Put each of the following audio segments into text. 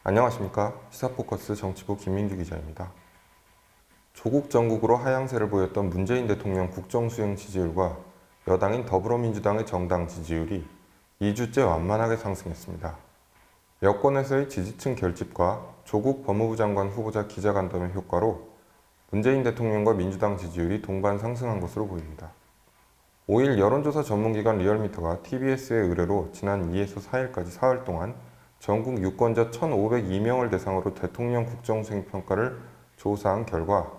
안녕하십니까. 시사포커스 정치부 김민규 기자입니다. 조국 정국으로 하향세를 보였던 문재인 대통령 국정수행 지지율과 여당인 더불어민주당의 정당 지지율이 2주째 완만하게 상승했습니다. 여권에서의 지지층 결집과 조국 법무부 장관 후보자 기자간담회 효과로 문재인 대통령과 민주당 지지율이 동반 상승한 것으로 보입니다. 5일 여론조사 전문기관 리얼미터가 TBS의 의뢰로 지난 2에서 4일까지 사흘 동안 전국 유권자 1,502명을 대상으로 대통령 국정수행 평가를 조사한 결과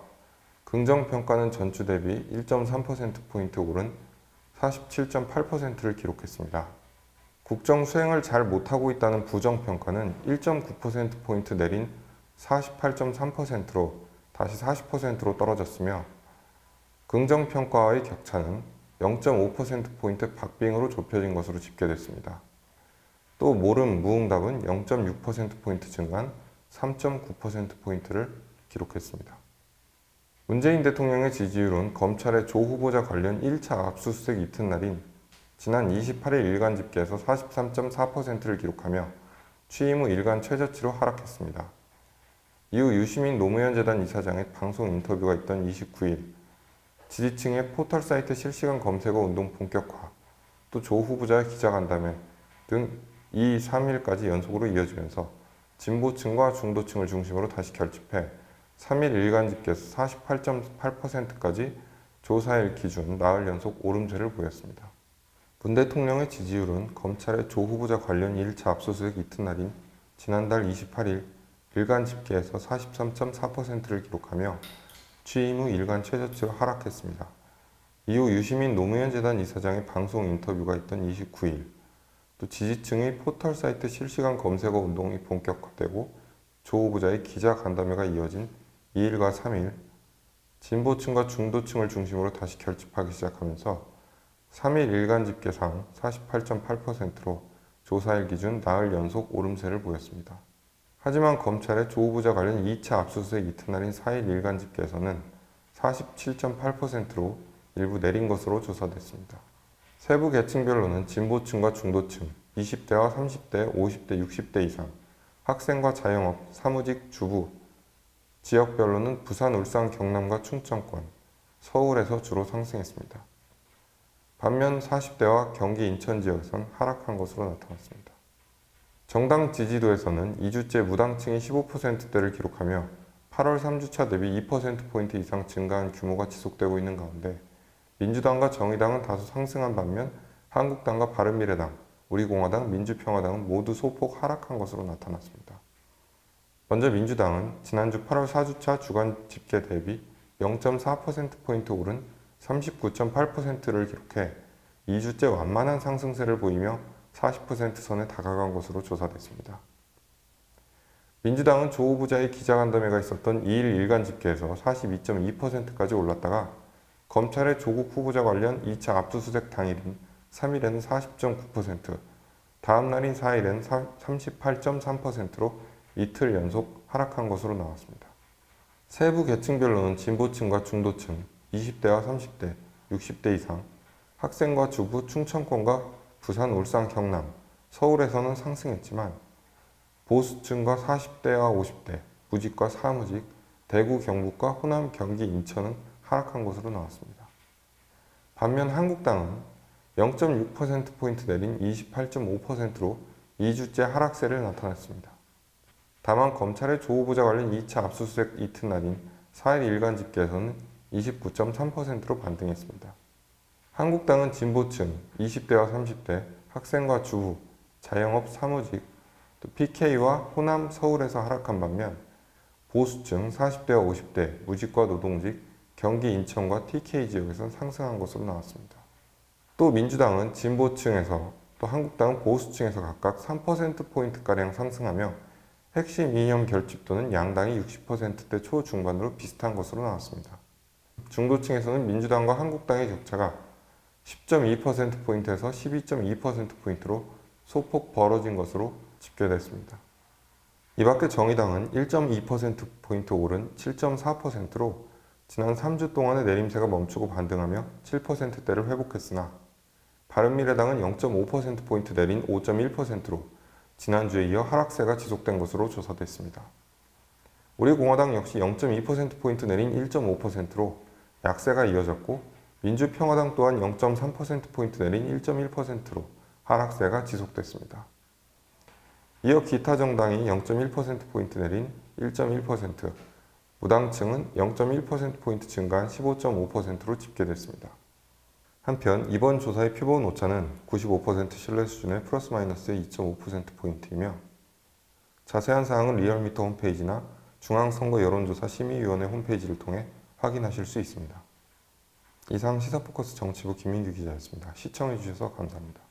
긍정평가는 전주 대비 1.3%포인트 오른 47.8%를 기록했습니다. 국정수행을 잘 못하고 있다는 부정평가는 1.9%포인트 내린 48.3%로 다시 40%로 떨어졌으며 긍정평가와의 격차는 0.5%포인트 박빙으로 좁혀진 것으로 집계됐습니다. 또 모름, 무응답은 0.6%포인트 증가한 3.9%포인트를 기록했습니다. 문재인 대통령의 지지율은 검찰의 조 후보자 관련 1차 압수수색 이튿날인 지난 28일 일간 집계에서 43.4%를 기록하며 취임 후 일간 최저치로 하락했습니다. 이후 유시민 노무현 재단 이사장의 방송 인터뷰가 있던 29일, 지지층의 포털사이트 실시간 검색어 운동 본격화, 또 조 후보자의 기자간담회 등 2, 3일까지 연속으로 이어지면서 진보층과 중도층을 중심으로 다시 결집해 3일 일간 집계에서 48.8%까지 조사일 기준 나흘 연속 오름세를 보였습니다. 문 대통령의 지지율은 검찰의 조 후보자 관련 1차 압수수색 이튿날인 지난달 28일 일간 집계에서 43.4%를 기록하며 취임 후 일간 최저치로 하락했습니다. 이후 유시민 노무현 재단 이사장의 방송 인터뷰가 있던 29일, 또 지지층의 포털사이트 실시간 검색어 운동이 본격화되고 조 후보자의 기자간담회가 이어진 2일과 3일, 진보층과 중도층을 중심으로 다시 결집하기 시작하면서 3일 일간 집계상 48.8%로 조사일 기준 나흘 연속 오름세를 보였습니다. 하지만 검찰의 조 후보자 관련 2차 압수수색 이튿날인 4일 일간 집계에서는 47.8%로 일부 내린 것으로 조사됐습니다. 세부 계층별로는 진보층과 중도층, 20대와 30대, 50대, 60대 이상, 학생과 자영업, 사무직, 주부, 지역별로는 부산, 울산, 경남과 충청권, 서울에서 주로 상승했습니다. 반면 40대와 경기 인천 지역에선 하락한 것으로 나타났습니다. 정당 지지도에서는 2주째 무당층이 15%대를 기록하며 8월 3주차 대비 2%포인트 이상 증가한 규모가 지속되고 있는 가운데 민주당과 정의당은 다소 상승한 반면 한국당과 바른미래당, 우리공화당, 민주평화당은 모두 소폭 하락한 것으로 나타났습니다. 먼저 민주당은 지난주 8월 4주차 주간 집계 대비 0.4%포인트 오른 39.8%를 기록해 2주째 완만한 상승세를 보이며 40% 선에 다가간 것으로 조사됐습니다. 민주당은 조 후보자의 기자간담회가 있었던 2일 일간 집계에서 42.2%까지 올랐다가 검찰의 조국 후보자 관련 2차 압수수색 당일인 3일에는 40.9%, 다음 날인 4일에는 38.3%로 이틀 연속 하락한 것으로 나왔습니다. 세부 계층별로는 진보층과 중도층, 20대와 30대, 60대 이상, 학생과 주부, 충청권과 부산, 울산, 경남, 서울에서는 상승했지만 보수층과 40대와 50대, 무직과 사무직, 대구, 경북과 호남, 경기, 인천은 하락한 것으로 나왔습니다. 반면 한국당은 0.6%포인트 내린 28.5%로 2주째 하락세를 나타냈습니다. 다만 검찰의 조 후보자 관련 2차 압수수색 이튿날인 4일 일간 집계에서는 29.3%로 반등했습니다. 한국당은 진보층, 20대와 30대, 학생과 주부, 자영업, 사무직, 또 PK와 호남, 서울에서 하락한 반면 보수층, 40대와 50대, 무직과 노동직, 경기 인천과 TK 지역에서 상승한 것으로 나왔습니다. 또 민주당은 진보층에서 또 한국당은 보수층에서 각각 3%포인트가량 상승하며 핵심 이념 결집도는 양당이 60%대 초중반으로 비슷한 것으로 나왔습니다. 중도층에서는 민주당과 한국당의 격차가 10.2%포인트에서 12.2%포인트로 소폭 벌어진 것으로 집계됐습니다. 이 밖에 정의당은 1.2%포인트 오른 7.4%로 지난 3주 동안의 내림세가 멈추고 반등하며 7%대를 회복했으나 바른미래당은 0.5%포인트 내린 5.1%로 지난주에 이어 하락세가 지속된 것으로 조사됐습니다. 우리공화당 역시 0.2%포인트 내린 1.5%로 약세가 이어졌고 민주평화당 또한 0.3%포인트 내린 1.1%로 하락세가 지속됐습니다. 이어 기타 정당이 0.1%포인트 내린 1.1%, 무당층은 0.1%포인트 증가한 15.5%로 집계됐습니다. 한편 이번 조사의 표본 오차는 95% 신뢰 수준의 플러스 마이너스 2.5%포인트이며 자세한 사항은 리얼미터 홈페이지나 중앙선거 여론조사 심의위원회 홈페이지를 통해 확인하실 수 있습니다. 이상 시사포커스 정치부 김민규 기자였습니다. 시청해주셔서 감사합니다.